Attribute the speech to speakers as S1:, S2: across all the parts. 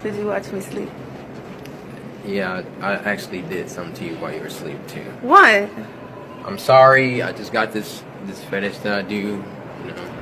S1: Did you watch me sleep?
S2: Yeah, I actually did something to you while you were asleep too.
S1: What?
S2: I'm sorry. I just got this fetish that I do, you know.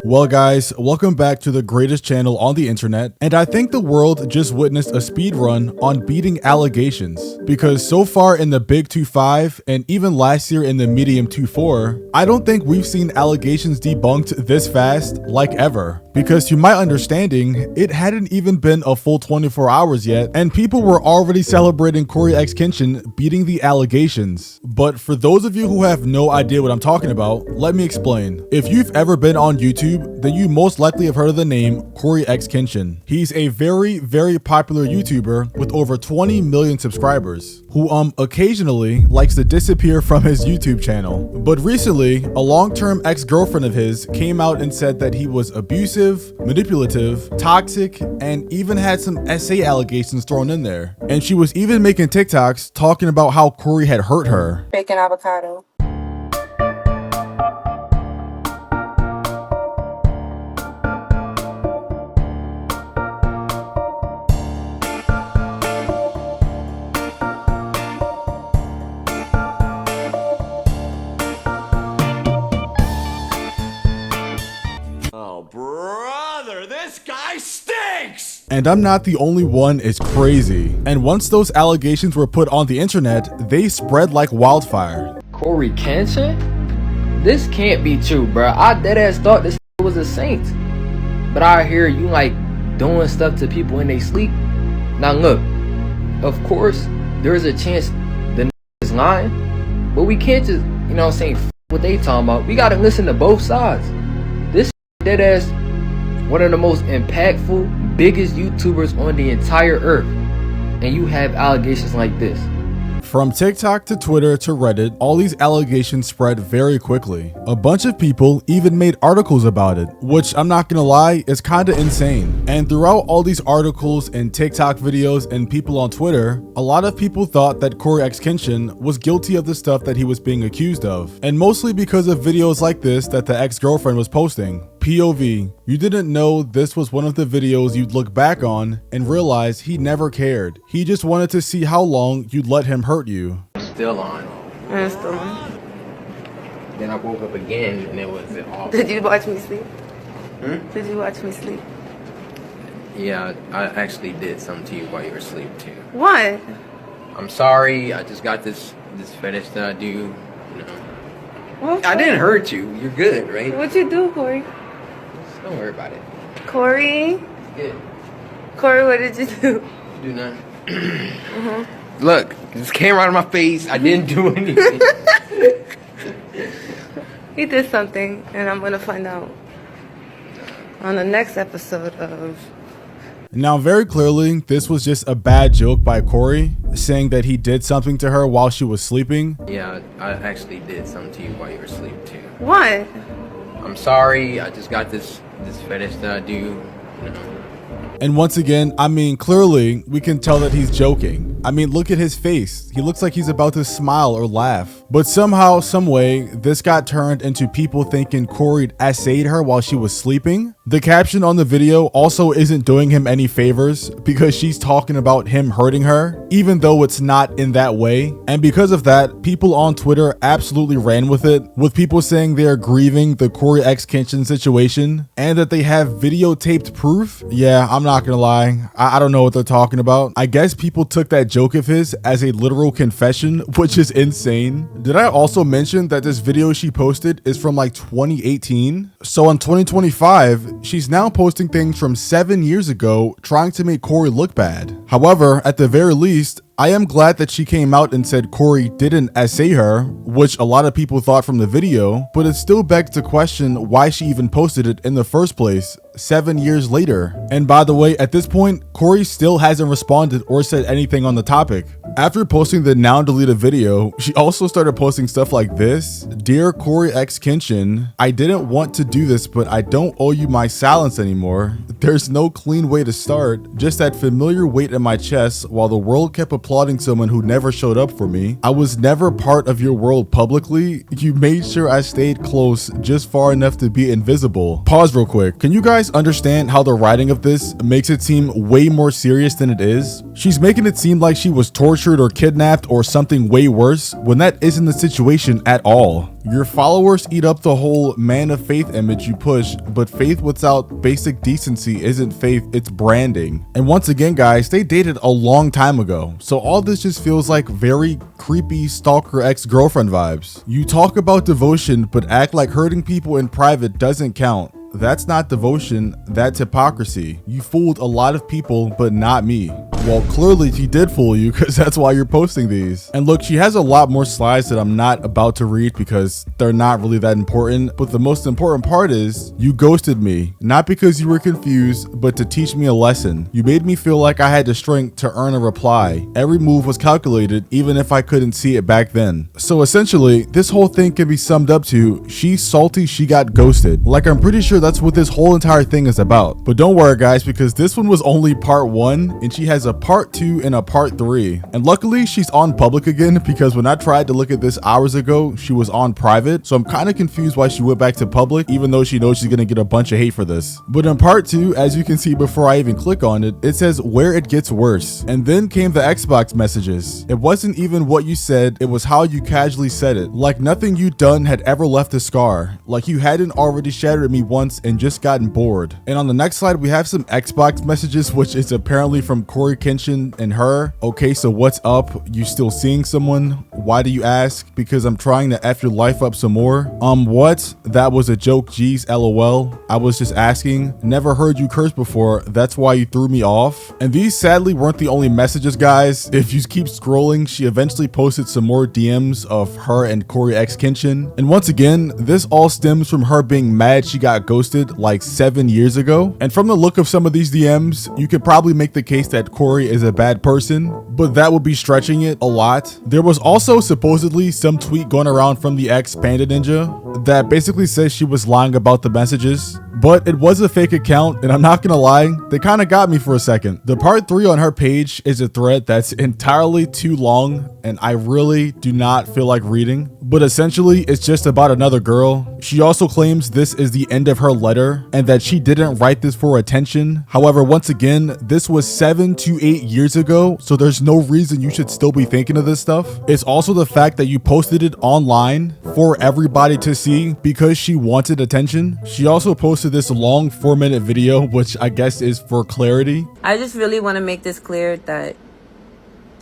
S3: Well guys, welcome back to the greatest channel on the internet, and I think the world just witnessed a speed run on beating allegations, because so far in the big 2.5 and even last year in the medium 2.4, I don't think we've seen allegations debunked this fast like ever, because to my understanding, it hadn't even been a full 24 hours yet, and people were already celebrating CoryxKenshin beating the allegations. But for those of you who have no idea what I'm talking about, let me explain. If you've ever been on YouTube, then you most likely have heard of the name CoryxKenshin. He's a very popular YouTuber with over 20 million subscribers, who occasionally likes to disappear from his YouTube channel. But recently, a long-term ex-girlfriend of his came out and said that he was abusive, manipulative, toxic, and even had some SA allegations thrown in there. And she was even making TikToks talking about how Cory had hurt her.
S1: Bacon avocado.
S4: Brother, this guy stinks!
S3: And I'm not the only one, is crazy. And once those allegations were put on the internet, they spread like wildfire.
S5: CoryxKenshin? This can't be true, bro. I deadass thought this was a saint. But I hear you like doing stuff to people when they sleep. Now look, of course, there is a chance the is lying. But we can't just, you know what I'm saying, what they talking about. We gotta listen to both sides. This deadass one of the most impactful, biggest YouTubers on the entire earth, and you have allegations like this.
S3: From TikTok to Twitter to Reddit, all these allegations spread very quickly. A bunch of people even made articles about it, which I'm not gonna lie, is kinda insane. And throughout all these articles and TikTok videos and people on Twitter, a lot of people thought that CoryxKenshin was guilty of the stuff that he was being accused of. And mostly because of videos like this that the ex-girlfriend was posting. POV, you didn't know this was one of the videos you'd look back on and realize he never cared. He just wanted to see how long you'd let him hurt you.
S2: Still on.
S1: I'm still on.
S2: Then I woke up again and it was off.
S1: Did you watch me sleep?
S2: Hmm?
S1: Did you watch me sleep?
S2: Yeah, I actually did something to you while you were asleep too.
S1: What?
S2: I'm sorry. I just got this fetish that I do, you know.
S1: What?
S2: I didn't hurt you. You're good, right?
S1: What'd you do, Cory?
S2: Don't worry about it.
S1: Cory?
S2: Yeah.
S1: Cory, what did you do?
S2: Do nothing. Look, this came right in my face. I didn't do anything.
S1: He did something, and I'm gonna find out on the next episode of...
S3: Now, very clearly, this was just a bad joke by Cory, saying that he did something to her while she was sleeping.
S2: Yeah, I actually did something to you while you were asleep too.
S1: What?
S2: I'm sorry. I just got this fetish that I do, you know.
S3: And once again, I mean, clearly, we can tell that he's joking. I mean, look at his face. He looks like he's about to smile or laugh. But somehow, some way, this got turned into people thinking Cory essayed her while she was sleeping. The caption on the video also isn't doing him any favors, because she's talking about him hurting her, even though it's not in that way. And because of that, people on Twitter absolutely ran with it, with people saying they are grieving the CoryxKenshin situation, and that they have videotaped proof. Yeah, I'm not gonna lie, I don't know what they're talking about. I guess people took that joke of his as a literal confession, which is insane. Did I also mention that this video she posted is from like 2018? So in 2025, she's now posting things from 7 years ago, trying to make Cory look bad. However, at the very least, I am glad that she came out and said Cory didn't essay her, which a lot of people thought from the video, but it still begs to question why she even posted it in the first place 7 years later. And by the way, at this point, Cory still hasn't responded or said anything on the topic. After posting the now deleted video, she also started posting stuff like this. Dear CoryxKenshin, I didn't want to do this, but I don't owe you my silence anymore. There's no clean way to start, just that familiar weight in my chest while the world kept applauding someone who never showed up for me. I was never part of your world publicly. You made sure I stayed close just far enough to be invisible. Pause real quick. Can you guys guys understand how the writing of this makes it seem way more serious than it is? She's making it seem like she was tortured or kidnapped or something way worse, when that isn't the situation at all. Your followers eat up the whole man of faith image you push, but faith without basic decency isn't faith, it's branding. And once again, guys, they dated a long time ago, so all this just feels like very creepy stalker ex-girlfriend vibes. You talk about devotion, but act like hurting people in private doesn't count. That's not devotion, that's hypocrisy. You fooled a lot of people, but not me. Well, clearly she did fool you, because that's why you're posting these. And look, she has a lot more slides that I'm not about to read because they're not really that important, but the most important part is, you ghosted me, not because you were confused, but to teach me a lesson. You made me feel like I had the strength to earn a reply. Every move was calculated, even if I couldn't see it back then. So essentially, this whole thing can be summed up to, she's salty she got ghosted. Like, I'm pretty sure that's what this whole entire thing is about. But don't worry, guys, because this one was only part 1, and she has a part 2 and a part 3. And luckily, she's on public again, because when I tried to look at this hours ago, she was on private. So I'm kind of confused why she went back to public, even though she knows she's gonna get a bunch of hate for this. But in part 2, as you can see before I even click on it, it says where it gets worse. And then came the Xbox messages. It wasn't even what you said, it was how you casually said it. Like nothing you'd done had ever left a scar. Like you hadn't already shattered me once and just gotten bored. And on the next slide, we have some Xbox messages, which is apparently from CoryxKenshin and her. Okay, so what's up? You still seeing someone? Why do you ask? Because I'm trying to F your life up some more. What? That was a joke, geez, lol. I was just asking. Never heard you curse before. That's why you threw me off. And these sadly weren't the only messages, guys. If you keep scrolling, she eventually posted some more DMs of her and CoryxKenshin. And once again, this all stems from her being mad she got ghosted like 7 years ago. And from the look of some of these DMs, you could probably make the case that Cory is a bad person, but that would be stretching it a lot. There was also supposedly some tweet going around from the ex Panda Ninja that basically says she was lying about the messages, but it was a fake account, and I'm not gonna lie, they kind of got me for a second. The part 3 on her page is a thread that's entirely too long, and I really do not feel like reading, but essentially it's just about another girl. She also claims this is the end of her letter and that she didn't write this for attention. However, once again, this was 7 to 8 years ago, so there's no reason you should still be thinking of this stuff. It's also the fact that you posted it online for everybody to see because she wanted attention. She also posted this long 4-minute video, which I guess is for clarity.
S1: I just really want to make this clear that,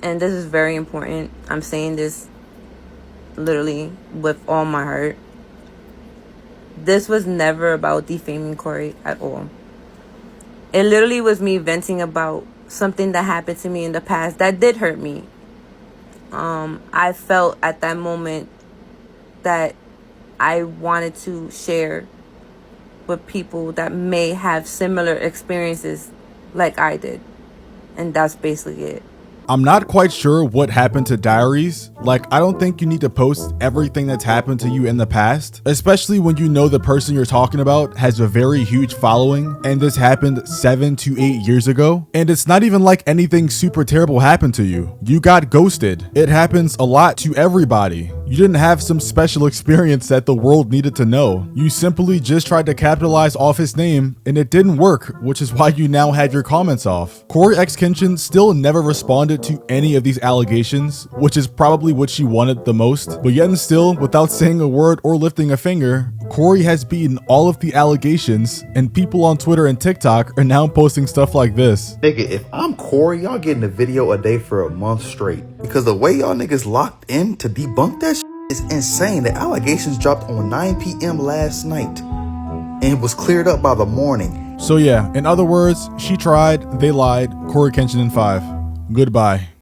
S1: and this is very important, I'm saying this literally with all my heart, this was never about defaming Cory at all. It literally was me venting about something that happened to me in the past that did hurt me. I felt at that moment that I wanted to share with people that may have similar experiences like I did. And that's basically it.
S3: I'm not quite sure what happened to Diaries. Like, I don't think you need to post everything that's happened to you in the past, especially when you know the person you're talking about has a very huge following and this happened 7 to 8 years ago. And it's not even like anything super terrible happened to you. You got ghosted. It happens a lot to everybody. You didn't have some special experience that the world needed to know. You simply just tried to capitalize off his name and it didn't work, which is why you now had your comments off. CoryxKenshin still never responded to any of these allegations, which is probably what she wanted the most. But yet and still, without saying a word or lifting a finger, Cory has beaten all of the allegations, and people on Twitter and TikTok are now posting stuff like this.
S6: Nigga, if I'm Cory, y'all getting a video a day for a month straight. Because the way y'all niggas locked in to debunk that shit is insane. The allegations dropped on 9 p.m. last night, and it was cleared up by the morning.
S3: So yeah, in other words, she tried, they lied, CoryxKenshin in 5. Goodbye.